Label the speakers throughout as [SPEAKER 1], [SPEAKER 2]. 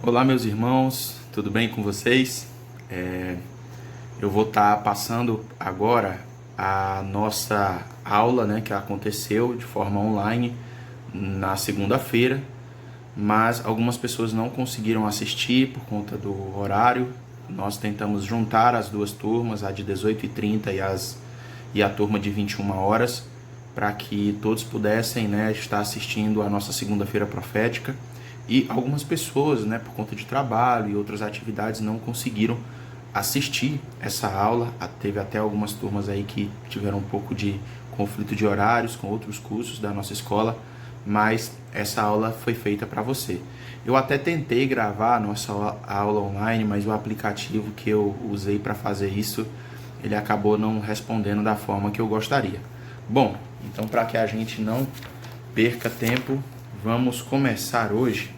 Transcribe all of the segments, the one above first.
[SPEAKER 1] Olá, meus irmãos, tudo bem com vocês? Eu vou estar passando agora a nossa aula, né, que aconteceu de forma online na segunda-feira, mas algumas pessoas não conseguiram assistir por conta do horário. Nós tentamos juntar as duas turmas, a de 18h30 e a turma de 21 horas, para que todos pudessem, né, estar assistindo a nossa segunda-feira profética. E algumas pessoas, né, por conta de trabalho e outras atividades, não conseguiram assistir essa aula. Teve até algumas turmas aí que tiveram um pouco de conflito de horários com outros cursos da nossa escola, mas essa aula foi feita para você. Eu até tentei gravar a nossa aula online, mas o aplicativo que eu usei para fazer isso, ele acabou não respondendo da forma que eu gostaria. Bom, então para que a gente não perca tempo, vamos começar hoje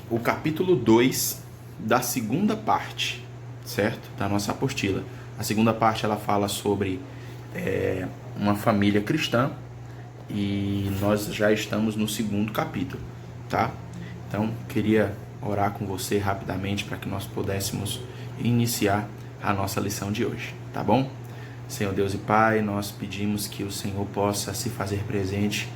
[SPEAKER 1] o capítulo 2 da segunda parte, certo? Da nossa apostila. A segunda parte ela fala sobre uma família cristã e nós já estamos no segundo capítulo, tá? Então, queria orar com você rapidamente para que nós pudéssemos iniciar a nossa lição de hoje, tá bom? Senhor Deus e Pai, nós pedimos que o Senhor possa se fazer presente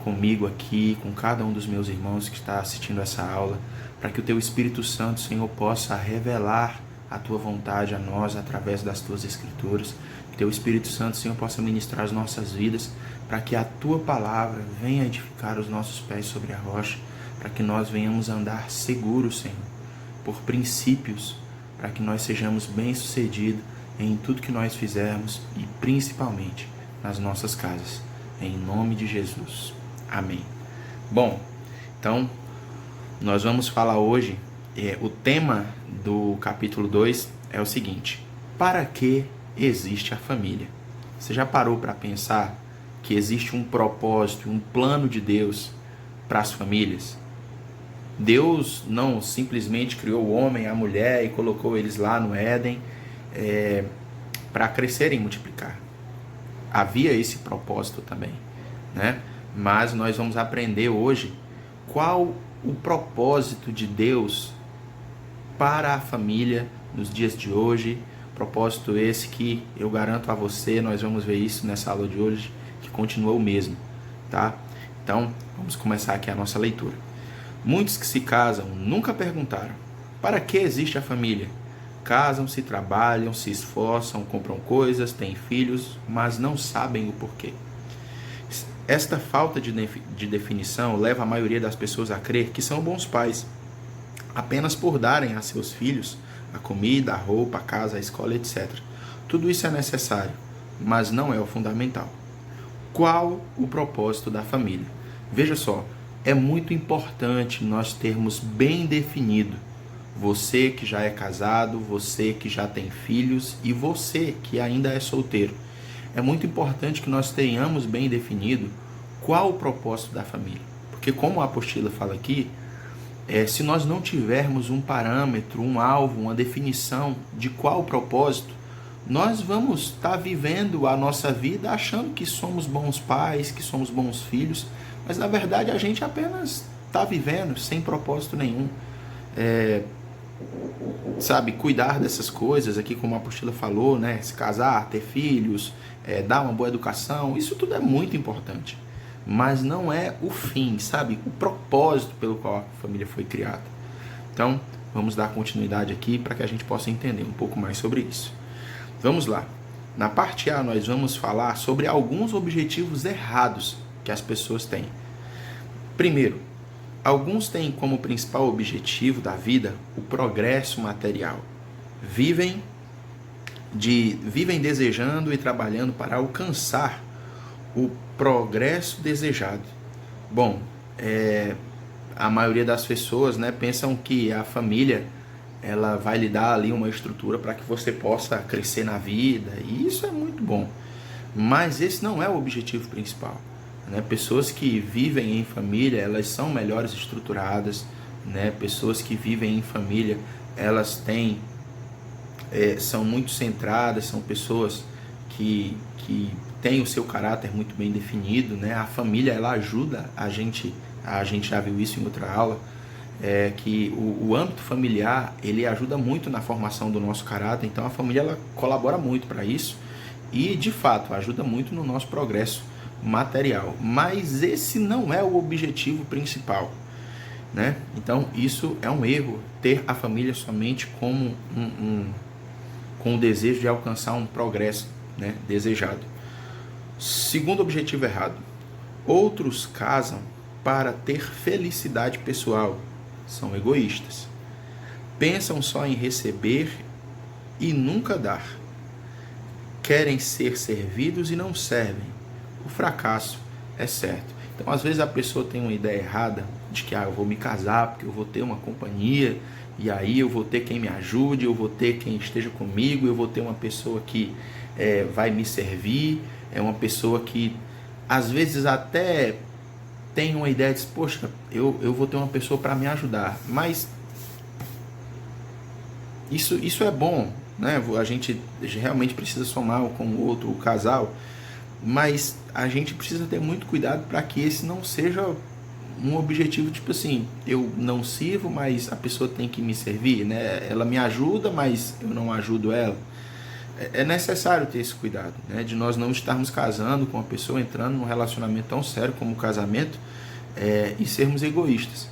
[SPEAKER 1] comigo aqui, com cada um dos meus irmãos que está assistindo essa aula, para que o Teu Espírito Santo, Senhor, possa revelar a Tua vontade a nós através das Tuas Escrituras. Que Teu Espírito Santo, Senhor, possa ministrar as nossas vidas, para que a Tua palavra venha edificar os nossos pés sobre a rocha, para que nós venhamos andar seguros, Senhor, por princípios, para que nós sejamos bem-sucedidos em tudo que nós fizermos e principalmente nas nossas casas. Em nome de Jesus. Amém. Bom, então nós vamos falar hoje, o tema do capítulo 2 é o seguinte: para que existe a família? Você já parou para pensar que existe um propósito, um plano de Deus para as famílias? Deus não simplesmente criou o homem e a mulher e colocou eles lá no Éden para crescerem e multiplicar. Havia esse propósito também, né? Mas nós vamos aprender hoje qual o propósito de Deus para a família nos dias de hoje. Propósito esse que eu garanto a você, nós vamos ver isso nessa aula de hoje, que continua o mesmo, tá? Então, vamos começar aqui a nossa leitura. Muitos que se casam nunca perguntaram: para que existe a família? Casam-se, trabalham, se esforçam, compram coisas, têm filhos, mas não sabem o porquê. Esta falta de definição leva a maioria das pessoas a crer que são bons pais, apenas por darem a seus filhos a comida, a roupa, a casa, a escola, etc. Tudo isso é necessário, mas não é o fundamental. Qual o propósito da família? Veja só, é muito importante nós termos bem definido. Você que já é casado, você que já tem filhos e você que ainda é solteiro. É muito importante que nós tenhamos bem definido qual o propósito da família. Porque como a apostila fala aqui, se nós não tivermos um parâmetro, um alvo, uma definição de qual o propósito, nós vamos estar vivendo a nossa vida achando que somos bons pais, que somos bons filhos, mas na verdade a gente apenas está vivendo sem propósito nenhum. Cuidar dessas coisas aqui, como a apostila falou, né? Se casar, ter filhos, dar uma boa educação, isso tudo é muito importante, mas não é o fim, sabe? O propósito pelo qual a família foi criada. Então, vamos dar continuidade aqui para que a gente possa entender um pouco mais sobre isso. Vamos lá. Na parte A, nós vamos falar sobre alguns objetivos errados que as pessoas têm. Primeiro, alguns têm como principal objetivo da vida o progresso material. Vivem desejando e trabalhando para alcançar o progresso desejado. Bom, a maioria das pessoas, né, pensam que a família ela vai lhe dar ali uma estrutura para que você possa crescer na vida, e isso é muito bom. Mas esse não é o objetivo principal. Né? Pessoas que vivem em família, elas são melhores estruturadas, né? Pessoas que vivem em família, elas são muito centradas, são pessoas que têm o seu caráter muito bem definido, né? A família, ela ajuda a gente a gente já viu isso em outra aula, que o âmbito familiar, ele ajuda muito na formação do nosso caráter, então a família ela colabora muito para isso e, de fato, ajuda muito no nosso progresso material. Mas esse não é o objetivo principal, né? Então, isso é um erro, ter a família somente como com o desejo de alcançar um progresso, né, desejado. Segundo objetivo errado, outros casam para ter felicidade pessoal, são egoístas. Pensam só em receber e nunca dar. Querem ser servidos e não servem. O fracasso é certo. Então, às vezes a pessoa tem uma ideia errada de que eu vou me casar porque eu vou ter uma companhia, e aí eu vou ter quem me ajude, eu vou ter quem esteja comigo, eu vou ter uma pessoa que vai me servir, é uma pessoa que às vezes até tem uma ideia de, poxa, eu vou ter uma pessoa para me ajudar, mas isso é bom, né? A gente realmente precisa somar com o outro, o casal, mas a gente precisa ter muito cuidado para que esse não seja um objetivo tipo assim, eu não sirvo, mas a pessoa tem que me servir, né? Ela me ajuda, mas eu não ajudo ela. É necessário ter esse cuidado, né? De nós não estarmos casando com uma pessoa, entrando num relacionamento tão sério como o casamento, e sermos egoístas,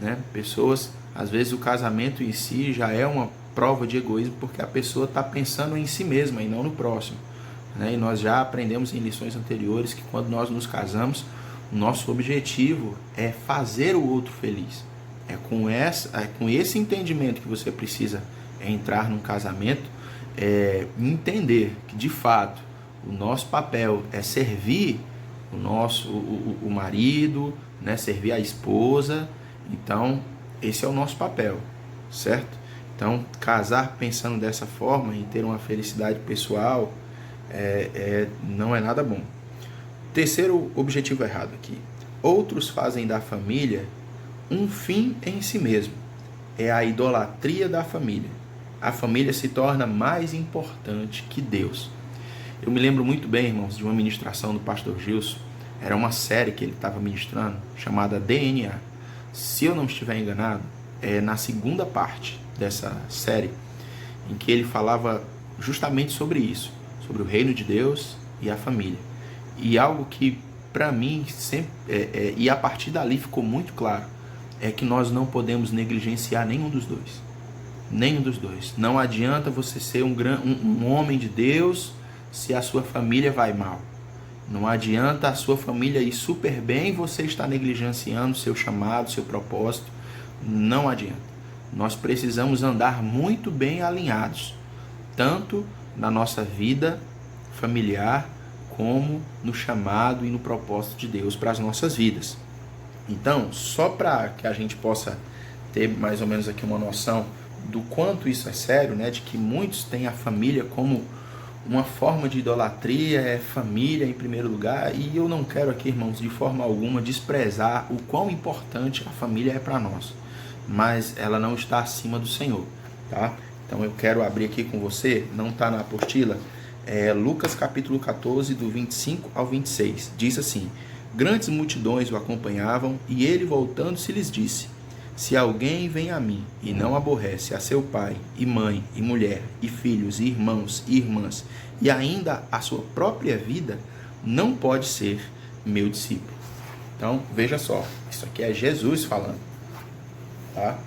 [SPEAKER 1] né? Pessoas, às vezes o casamento em si já é uma prova de egoísmo, porque a pessoa está pensando em si mesma e não no próximo, né? E nós já aprendemos em lições anteriores que quando nós nos casamos, o nosso objetivo é fazer o outro feliz. É com esse entendimento que você precisa entrar num casamento, entender que de fato o nosso papel é servir o marido, né? Servir a esposa. Então esse é o nosso papel, certo? Então casar pensando dessa forma, em ter uma felicidade pessoal, não é nada bom. Terceiro objetivo errado aqui. Outros fazem da família um fim em si mesmo. É a idolatria da família. A família se torna mais importante que Deus. Eu me lembro muito bem, irmãos, de uma ministração do pastor Gilson. Era uma série que ele estava ministrando, chamada DNA. Se eu não estiver enganado, é na segunda parte dessa série, em que ele falava justamente sobre isso, sobre o reino de Deus e a família. E algo que para mim sempre e a partir dali ficou muito claro, é que nós não podemos negligenciar nenhum dos dois. Nenhum dos dois. Não adianta você ser um homem de Deus se a sua família vai mal. Não adianta a sua família ir super bem e você estar negligenciando seu chamado, seu propósito. Não adianta. Nós precisamos andar muito bem alinhados, tanto na nossa vida familiar, como no chamado e no propósito de Deus para as nossas vidas. Então, só para que a gente possa ter mais ou menos aqui uma noção do quanto isso é sério, né? De que muitos têm a família como uma forma de idolatria, é família em primeiro lugar, e eu não quero aqui, irmãos, de forma alguma desprezar o quão importante a família é para nós, mas ela não está acima do Senhor, tá? Então eu quero abrir aqui com você, não está na apostila, Lucas capítulo 14, do 25 ao 26, diz assim: grandes multidões o acompanhavam, e ele voltando-se lhes disse: se alguém vem a mim e não aborrece a seu pai e mãe e mulher e filhos e irmãos e irmãs e ainda a sua própria vida, não pode ser meu discípulo. Então veja só, isso aqui é Jesus falando, tá?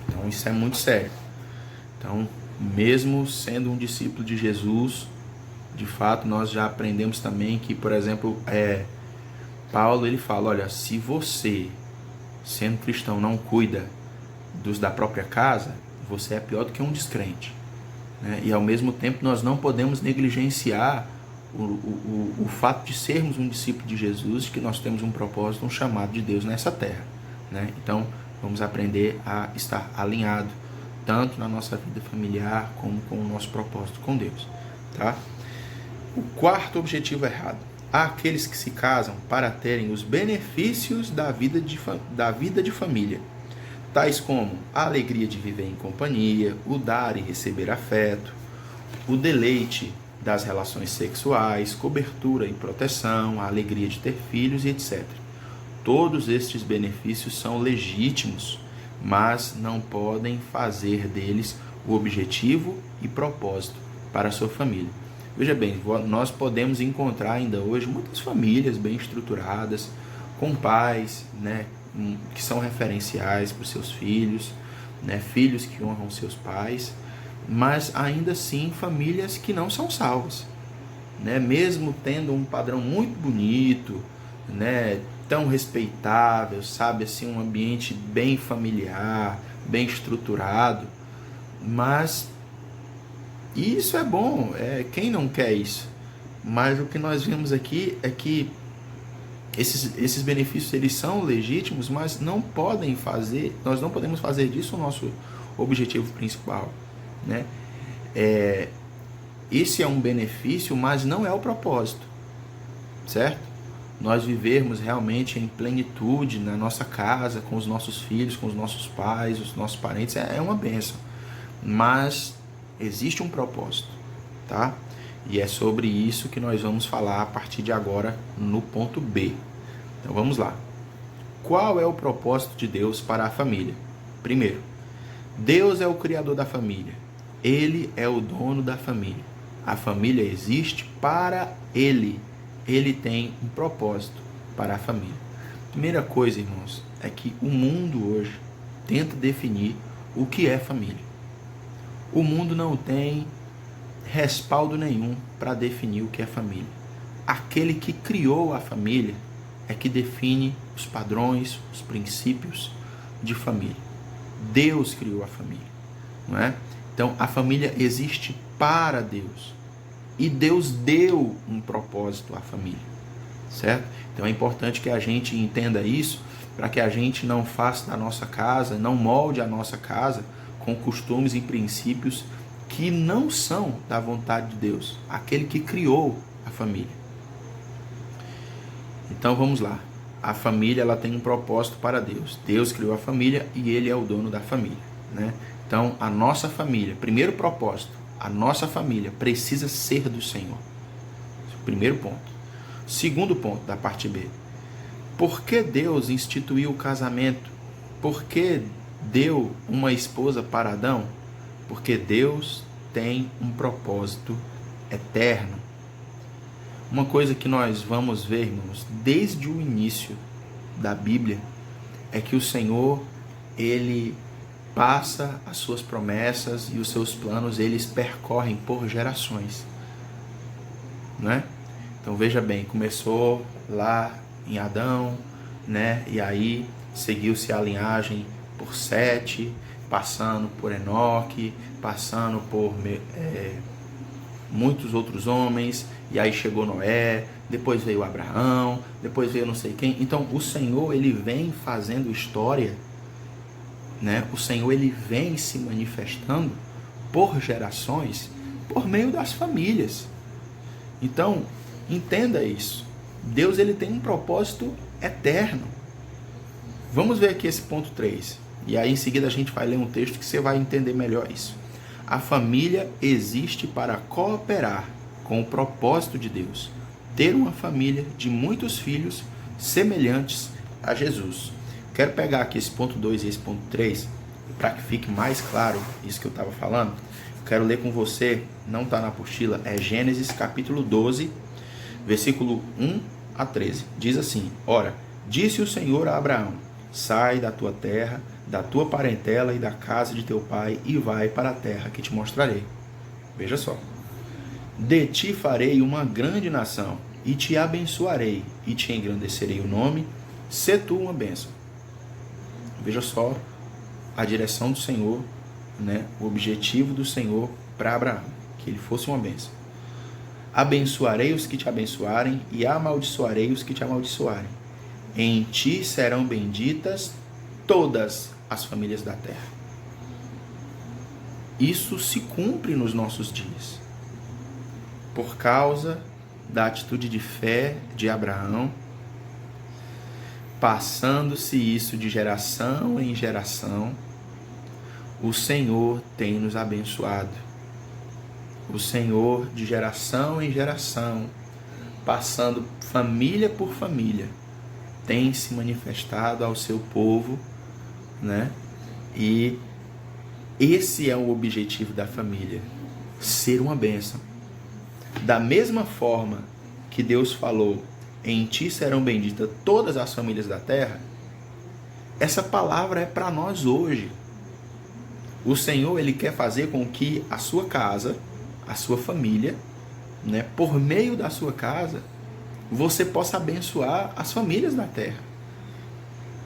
[SPEAKER 1] Então isso é muito sério. Então, mesmo sendo um discípulo de Jesus, de fato nós já aprendemos também que, por exemplo, Paulo ele fala, olha, se você, sendo cristão, não cuida dos da própria casa, você é pior do que um descrente, né? E ao mesmo tempo nós não podemos negligenciar o fato de sermos um discípulo de Jesus, que nós temos um propósito, um chamado de Deus nessa terra, né? Então vamos aprender a estar alinhado tanto na nossa vida familiar como com o nosso propósito com Deus, tá? O quarto objetivo errado: há aqueles que se casam para terem os benefícios da vida de família, tais como a alegria de viver em companhia, o dar e receber afeto, o deleite das relações sexuais, cobertura e proteção, a alegria de ter filhos e etc. Todos estes benefícios são legítimos, mas não podem fazer deles o objetivo e propósito para a sua família. Veja bem, nós podemos encontrar ainda hoje muitas famílias bem estruturadas, com pais, né, que são referenciais para os seus filhos, né, filhos que honram seus pais, mas ainda assim famílias que não são salvas, né, mesmo tendo um padrão muito bonito, né, tão respeitável, sabe, assim, um ambiente bem familiar, bem estruturado, mas isso é bom, quem não quer isso? Mas o que nós vemos aqui é que esses benefícios eles são legítimos, mas nós não podemos fazer disso o nosso objetivo principal, né? Esse é um benefício, mas não é o propósito, certo? Nós vivermos realmente em plenitude na nossa casa, com os nossos filhos, com os nossos pais, os nossos parentes, é uma bênção, mas existe um propósito, tá? E é sobre isso que nós vamos falar a partir de agora no ponto B. Então vamos lá. Qual é o propósito de Deus para a família? Primeiro, Deus é o criador da família. Ele é o dono da família. A família existe para Ele. Ele tem um propósito para a família. Primeira coisa, irmãos, é que o mundo hoje tenta definir o que é família. O mundo não tem respaldo nenhum para definir o que é família. Aquele que criou a família é que define os padrões, os princípios de família. Deus criou a família, não é? Então a família existe para Deus e Deus deu um propósito à família, certo? Então é importante que a gente entenda isso para que a gente não faça da nossa casa, não molde a nossa casa com costumes e princípios que não são da vontade de Deus, aquele que criou a família. Então vamos lá. A família ela tem um propósito para Deus. Deus criou a família e Ele é o dono da família, né? Então a nossa família, primeiro propósito, a nossa família precisa ser do Senhor. Primeiro ponto. Segundo ponto da parte B. Por que Deus instituiu o casamento? Por que deu uma esposa para Adão? Porque Deus tem um propósito eterno. Uma coisa que nós vamos ver, irmãos, desde o início da Bíblia, é que o Senhor, Ele passa as suas promessas e os seus planos, eles percorrem por gerações, né? Então veja bem, começou lá em Adão, né? E aí seguiu-se a linhagem por Sete, passando por Enoque, passando por muitos outros homens, e aí chegou Noé, depois veio Abraão, depois veio não sei quem. Então o Senhor, Ele vem fazendo história, né? O Senhor, Ele vem se manifestando por gerações, por meio das famílias. Então, entenda isso. Deus, Ele tem um propósito eterno. Vamos ver aqui esse ponto 3. E aí em seguida a gente vai ler um texto que você vai entender melhor isso. A família existe para cooperar com o propósito de Deus. Ter uma família de muitos filhos semelhantes a Jesus. Quero pegar aqui esse ponto 2 e esse ponto 3, para que fique mais claro isso que eu estava falando. Quero ler com você, não está na apostila, é Gênesis capítulo 12, versículo 1 a 13. Diz assim: Ora, disse o Senhor a Abraão: sai da tua terra, da tua parentela e da casa de teu pai, e vai para a terra que te mostrarei. Veja só. De ti farei uma grande nação, e te abençoarei, e te engrandecerei o nome, sê tu uma bênção. Veja só a direção do Senhor, né? O objetivo do Senhor para Abraão, que ele fosse uma bênção. Abençoarei os que te abençoarem, e amaldiçoarei os que te amaldiçoarem. Em ti serão benditas todas as famílias da terra. Isso se cumpre nos nossos dias, por causa da atitude de fé de Abraão, passando-se isso de geração em geração, o Senhor tem nos abençoado. O Senhor, de geração em geração, passando família por família, tem se manifestado ao seu povo, né? E esse é o objetivo da família, ser uma bênção. Da mesma forma que Deus falou, em ti serão benditas todas as famílias da terra, essa palavra é para nós hoje. O Senhor, Ele quer fazer com que a sua casa, a sua família, né, por meio da sua casa, você possa abençoar as famílias da terra,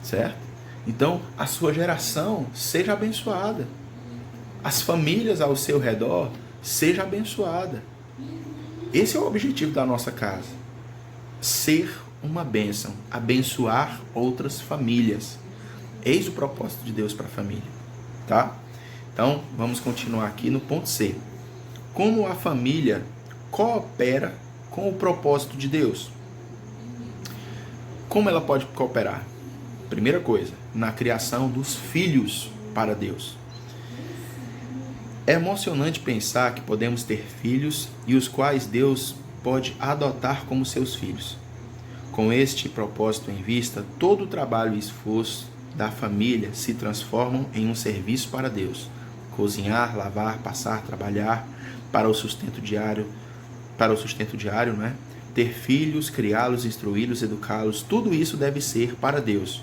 [SPEAKER 1] certo? Então, a sua geração seja abençoada, as famílias ao seu redor seja abençoada. Esse é o objetivo da nossa casa, ser uma bênção, abençoar outras famílias. Eis o propósito de Deus para a família, tá? Então, vamos continuar aqui no ponto C. Como a família coopera com o propósito de Deus? Como ela pode cooperar? Primeira coisa, na criação dos filhos para Deus. É emocionante pensar que podemos ter filhos e os quais Deus pode adotar como seus filhos. Com este propósito em vista, todo o trabalho e esforço da família se transformam em um serviço para Deus. Cozinhar, lavar, passar, trabalhar para o sustento diário, não é? Ter filhos, criá-los, instruí-los, educá-los, tudo isso deve ser para Deus.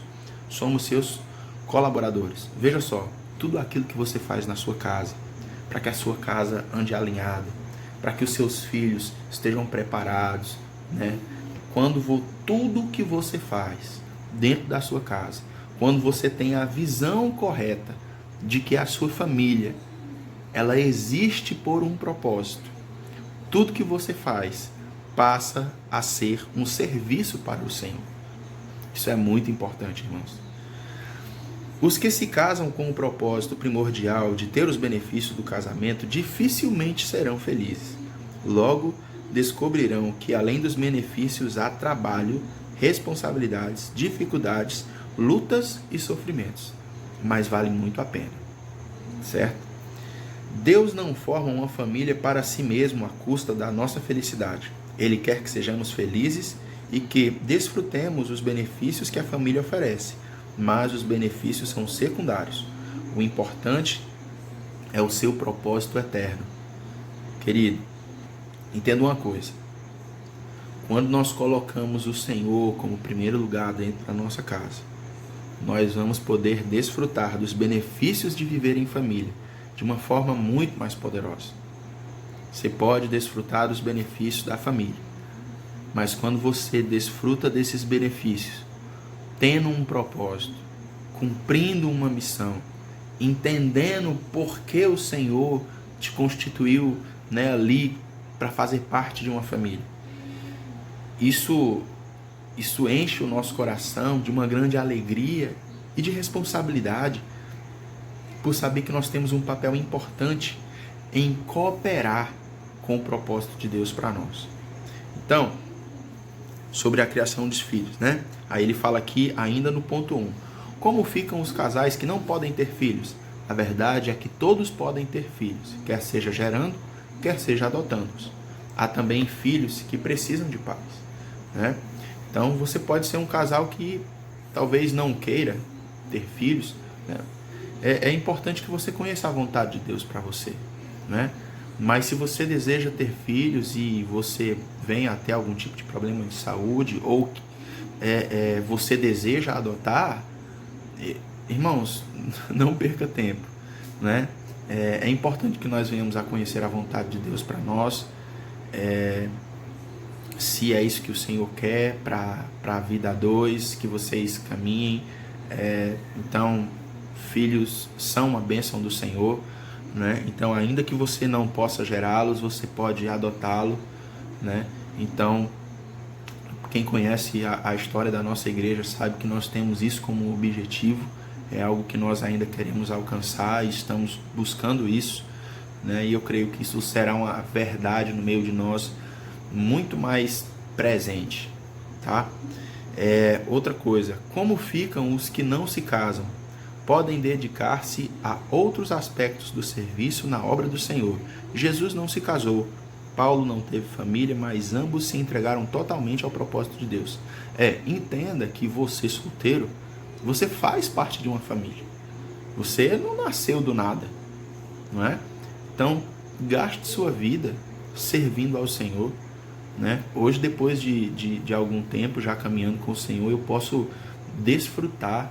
[SPEAKER 1] Somos seus colaboradores. Veja só, tudo aquilo que você faz na sua casa, para que a sua casa ande alinhada, para que os seus filhos estejam preparados, né? Tudo que você faz dentro da sua casa, quando você tem a visão correta de que a sua família, ela existe por um propósito, tudo que você faz passa a ser um serviço para o Senhor. Isso é muito importante, irmãos. Os que se casam com o propósito primordial de ter os benefícios do casamento dificilmente serão felizes. Logo, descobrirão que além dos benefícios há trabalho, responsabilidades, dificuldades, lutas e sofrimentos. Mas vale muito a pena, certo? Deus não forma uma família para si mesmo à custa da nossa felicidade. Ele quer que sejamos felizes e que desfrutemos os benefícios que a família oferece, mas os benefícios são secundários. O importante é o seu propósito eterno. Querido, entenda uma coisa. Quando nós colocamos o Senhor como primeiro lugar dentro da nossa casa, nós vamos poder desfrutar dos benefícios de viver em família de uma forma muito mais poderosa. Você pode desfrutar dos benefícios da família, mas quando você desfruta desses benefícios, tendo um propósito, cumprindo uma missão, entendendo por que o Senhor te constituiu, né, ali para fazer parte de uma família, isso enche o nosso coração de uma grande alegria e de responsabilidade por saber que nós temos um papel importante em cooperar com o propósito de Deus para nós. Então, sobre a criação dos filhos, né? Aí ele fala aqui ainda no ponto 1. Como ficam os casais que não podem ter filhos? A verdade é que todos podem ter filhos, quer seja gerando, quer seja adotando-os. Há também filhos que precisam de pais, né? Então, você pode ser um casal que talvez não queira ter filhos, né? É importante que você conheça a vontade de Deus para você, né? Mas se você deseja ter filhos e você vem a ter algum tipo de problema de saúde ou você deseja adotar, irmãos, não perca tempo, né? É importante que nós venhamos a conhecer a vontade de Deus para nós, se é isso que o Senhor quer para a vida a dois, que vocês caminhem. Então, filhos são uma bênção do Senhor, né? Então, ainda que você não possa gerá-los, você pode adotá-lo, né? Então, quem conhece a história da nossa igreja sabe que nós temos isso como objetivo, é algo que nós ainda queremos alcançar e estamos buscando isso, né? E eu creio que isso será uma verdade no meio de nós muito mais presente, tá? Outra coisa, como ficam os que não se casam? Podem dedicar-se a outros aspectos do serviço na obra do Senhor. Jesus não se casou, Paulo não teve família, mas ambos se entregaram totalmente ao propósito de Deus. Entenda que você solteiro, você faz parte de uma família. Você não nasceu do nada, não é? Então, gaste sua vida servindo ao Senhor, né? Hoje, depois de algum tempo já caminhando com o Senhor, eu posso desfrutar,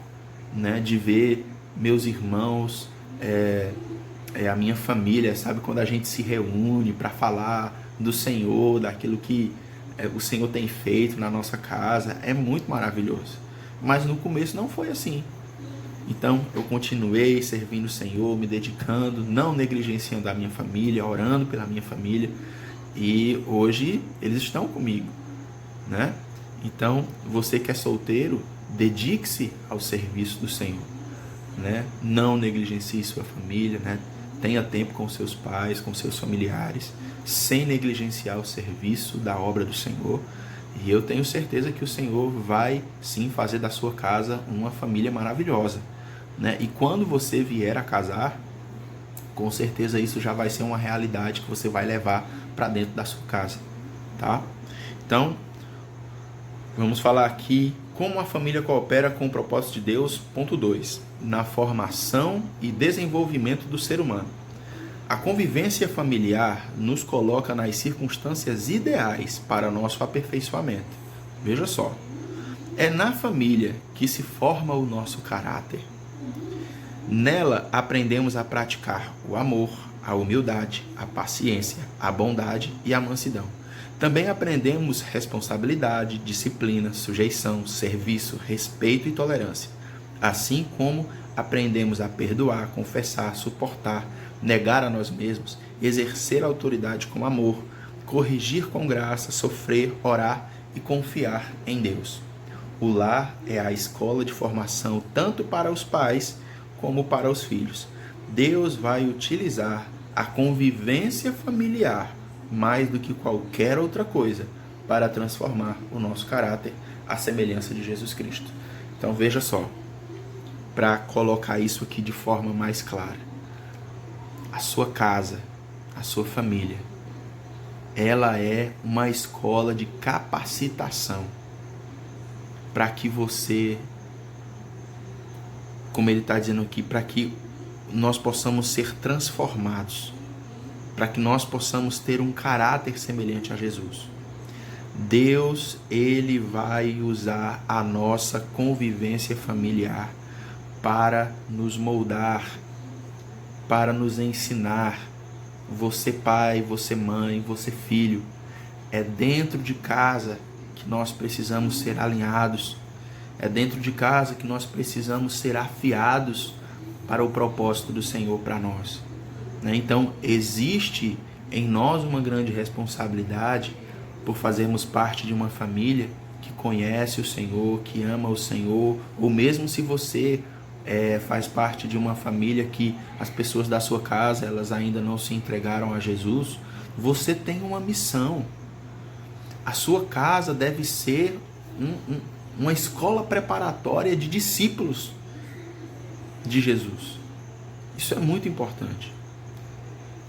[SPEAKER 1] né, de ver meus irmãos, a minha família, sabe? Quando a gente se reúne para falar do Senhor, daquilo que o Senhor tem feito na nossa casa, é muito maravilhoso. Mas no começo não foi assim. Então eu continuei servindo o Senhor, me dedicando, não negligenciando a minha família, orando pela minha família, e hoje eles estão comigo, né? Então você que é solteiro, dedique-se ao serviço do Senhor, né? Não negligencie sua família, né? Tenha tempo com seus pais, com seus familiares, sem negligenciar o serviço da obra do Senhor. E eu tenho certeza que o Senhor vai sim fazer da sua casa uma família maravilhosa, né? E quando você vier a casar, com certeza isso já vai ser uma realidade que você vai levar para dentro da sua casa, tá? Então, vamos falar aqui como a família coopera com o propósito de Deus. Ponto 2. Na formação e desenvolvimento do ser humano. A convivência familiar nos coloca nas circunstâncias ideais para nosso aperfeiçoamento. Veja só, é na família que se forma o nosso caráter. Nela aprendemos a praticar o amor, a humildade, a paciência, a bondade e a mansidão. Também aprendemos responsabilidade, disciplina, sujeição, serviço, respeito e tolerância. Assim como aprendemos a perdoar, confessar, suportar, negar a nós mesmos, exercer a autoridade com amor, corrigir com graça, sofrer, orar e confiar em Deus. O lar é a escola de formação tanto para os pais como para os filhos. Deus vai utilizar a convivência familiar mais do que qualquer outra coisa para transformar o nosso caráter à semelhança de Jesus Cristo. Então veja só, para colocar isso aqui de forma mais clara, a sua casa, a sua família, ela é uma escola de capacitação para que você, como ele está dizendo aqui, para que nós possamos ser transformados, para que nós possamos ter um caráter semelhante a Jesus. Deus, ele vai usar a nossa convivência familiar para nos moldar, para nos ensinar. Você pai, você mãe, você filho, é dentro de casa que nós precisamos ser alinhados, é dentro de casa que nós precisamos ser afiados para o propósito do Senhor para nós. Então, existe em nós uma grande responsabilidade por fazermos parte de uma família que conhece o Senhor, que ama o Senhor, ou mesmo se você faz parte de uma família que as pessoas da sua casa elas ainda não se entregaram a Jesus, você tem uma missão. A sua casa deve ser uma escola preparatória de discípulos de Jesus. Isso é muito importante.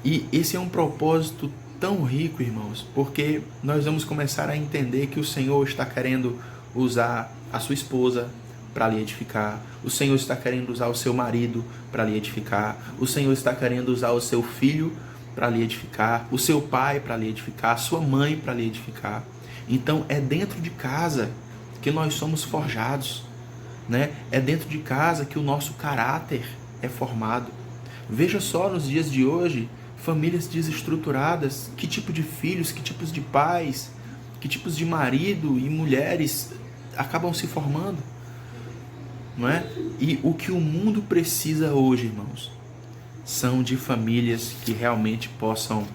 [SPEAKER 1] E esse é um propósito tão rico, irmãos, porque nós vamos começar a entender que o Senhor está querendo usar a sua esposa para lhe edificar, o Senhor está querendo usar o seu marido para lhe edificar, o Senhor está querendo usar o seu filho para lhe edificar, o seu pai para lhe edificar, a sua mãe para lhe edificar. Então é dentro de casa que nós somos forjados, né? É dentro de casa que o nosso caráter é formado. Veja só, nos dias de hoje, famílias desestruturadas, que tipo de filhos, que tipos de pais, que tipos de marido e mulheres acabam se formando, não é? E o que o mundo precisa hoje, irmãos, são de famílias que realmente possam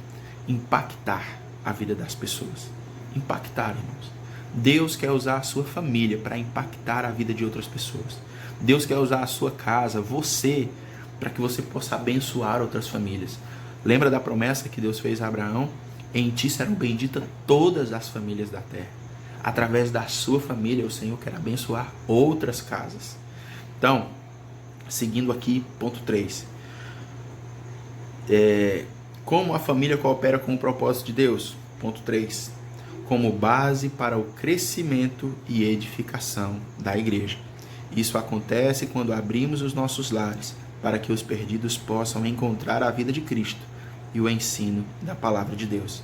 [SPEAKER 1] impactar a vida das pessoas. Impactar, irmãos. Deus quer usar a sua família para impactar a vida de outras pessoas. Deus quer usar a sua casa, você, para que você possa abençoar outras famílias. Lembra da promessa que Deus fez a Abraão? Em ti serão benditas todas as famílias da terra. Através da sua família, o Senhor quer abençoar outras casas. Então, seguindo aqui, ponto 3. Como a família coopera com o propósito de Deus? Ponto 3. Como base para o crescimento e edificação da igreja. Isso acontece quando abrimos os nossos lares para que os perdidos possam encontrar a vida de Cristo e o ensino da palavra de Deus.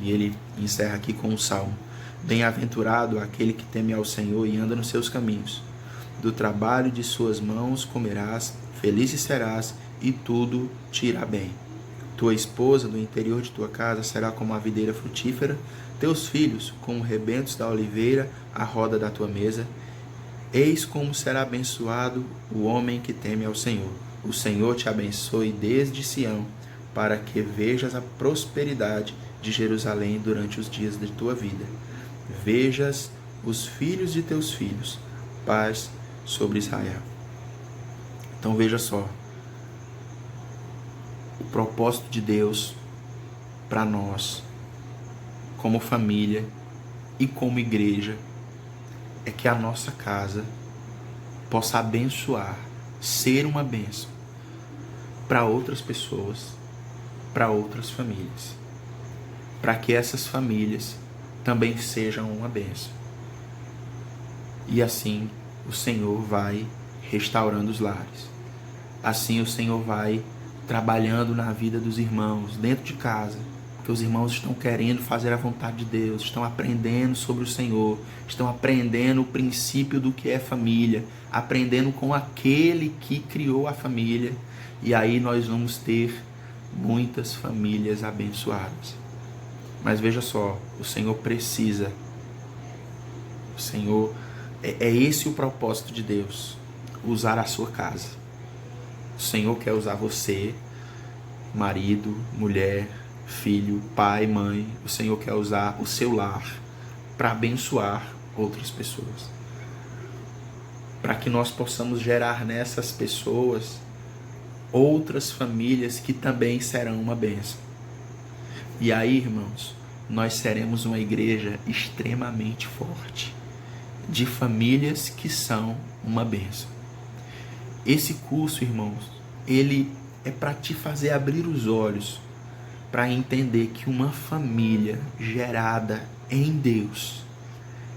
[SPEAKER 1] E ele encerra aqui com um salmo. Bem-aventurado aquele que teme ao Senhor e anda nos seus caminhos. Do trabalho de suas mãos comerás, feliz serás e tudo te irá bem. Tua esposa do interior de tua casa será como a videira frutífera, teus filhos como rebentos da oliveira à roda da tua mesa. Eis como será abençoado o homem que teme ao Senhor. O Senhor te abençoe desde Sião, para que vejas a prosperidade de Jerusalém durante os dias de tua vida. Vejas os filhos de teus filhos, paz sobre Israel. Então veja só, o propósito de Deus para nós, como família e como igreja, é que a nossa casa possa abençoar, ser uma bênção para outras pessoas, para outras famílias, para que essas famílias também sejam uma bênção. E assim o Senhor vai restaurando os lares. Assim o Senhor vai trabalhando na vida dos irmãos, dentro de casa, porque os irmãos estão querendo fazer a vontade de Deus, estão aprendendo sobre o Senhor, estão aprendendo o princípio do que é família, aprendendo com aquele que criou a família, e aí nós vamos ter muitas famílias abençoadas. Mas veja só, o Senhor precisa, o Senhor, é esse o propósito de Deus, usar a sua casa. O Senhor quer usar você, marido, mulher, filho, pai, mãe. O Senhor quer usar o seu lar para abençoar outras pessoas. Para que nós possamos gerar nessas pessoas outras famílias que também serão uma bênção. E aí, irmãos, nós seremos uma igreja extremamente forte, de famílias que são uma bênção. Esse curso, irmãos, ele é para te fazer abrir os olhos, para entender que uma família gerada em Deus,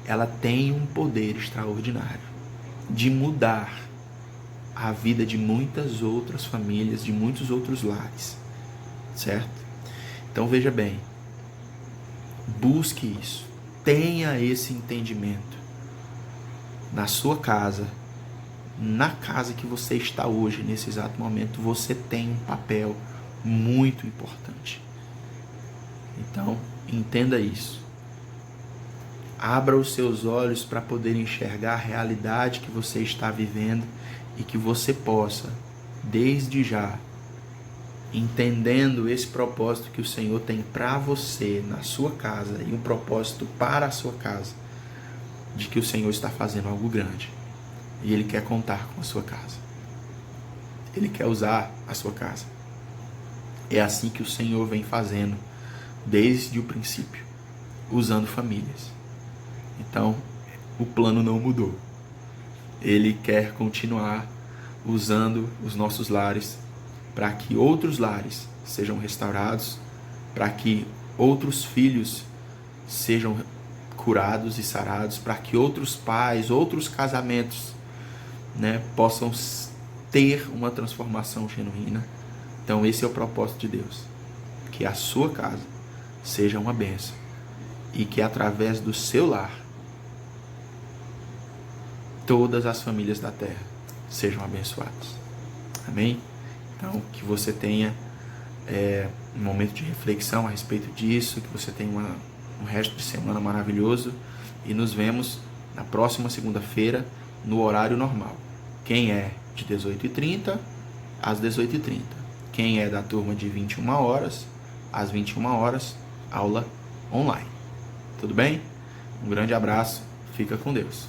[SPEAKER 1] ela tem um poder extraordinário de mudar a vida de muitas outras famílias, de muitos outros lares, certo? Então veja bem, busque isso, tenha esse entendimento na sua casa, na casa que você está hoje, nesse exato momento, você tem um papel muito importante. Então, entenda isso. Abra os seus olhos para poder enxergar a realidade que você está vivendo e que você possa, desde já, entendendo esse propósito que o Senhor tem para você, na sua casa, e um propósito para a sua casa, de que o Senhor está fazendo algo grande. E Ele quer contar com a sua casa. Ele quer usar a sua casa. É assim que o Senhor vem fazendo desde o princípio, usando famílias. Então, o plano não mudou. Ele quer continuar usando os nossos lares para que outros lares sejam restaurados, para que outros filhos sejam curados e sarados, para que outros pais, outros casamentos, possam ter uma transformação genuína. Então esse é o propósito de Deus, que a sua casa seja uma bênção e que através do seu lar todas as famílias da terra sejam abençoadas. Amém? Então que você tenha um momento de reflexão a respeito disso, que você tenha um resto de semana maravilhoso e nos vemos na próxima segunda-feira no horário normal. Quem é de 18h30 às 18h30. Quem é da turma de 21 horas às 21 horas, aula online. Tudo bem? Um grande abraço, fica com Deus.